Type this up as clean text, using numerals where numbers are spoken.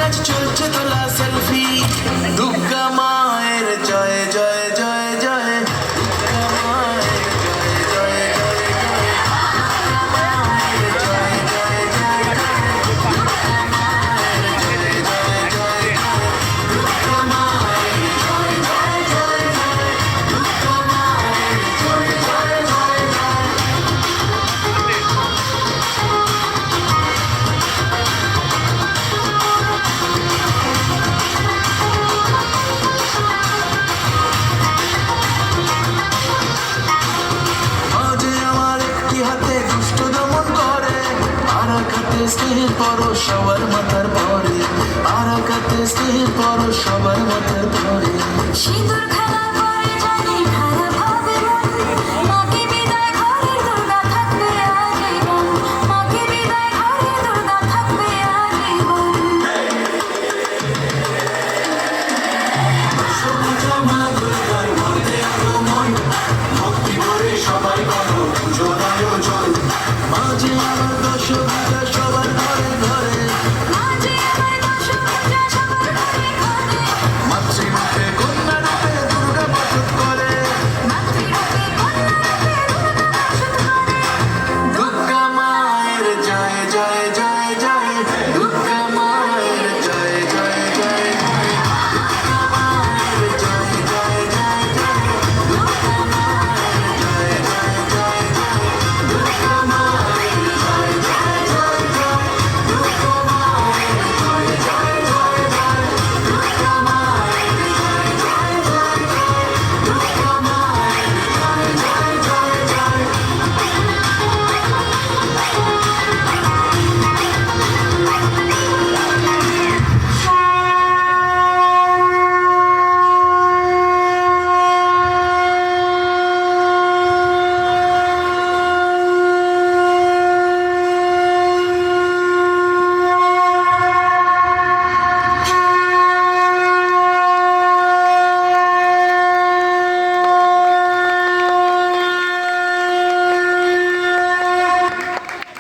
আজ চলছে তোলা সেলফি। দুর্গা মায়ের জয় জয় জয় জয়, দুর্গা মায়ের জয় জয় জয় জয়, মায়ের জয় জয় জয় জয়, দুর্গা মায়ের জয় জয় জয় জয়, দুর্গা মায়ের জয় জয় জয় জয়, দুর্গা মায়ের জয় জয় জয় জয়। হাতে দুষ্ট দমন করে, আর এক হাতে স্নেহের পরশ সবার মাথার পরে, আর এক হাতে স্নেহের পরশ সবার মাথার পরে। সিঁদুর খেলা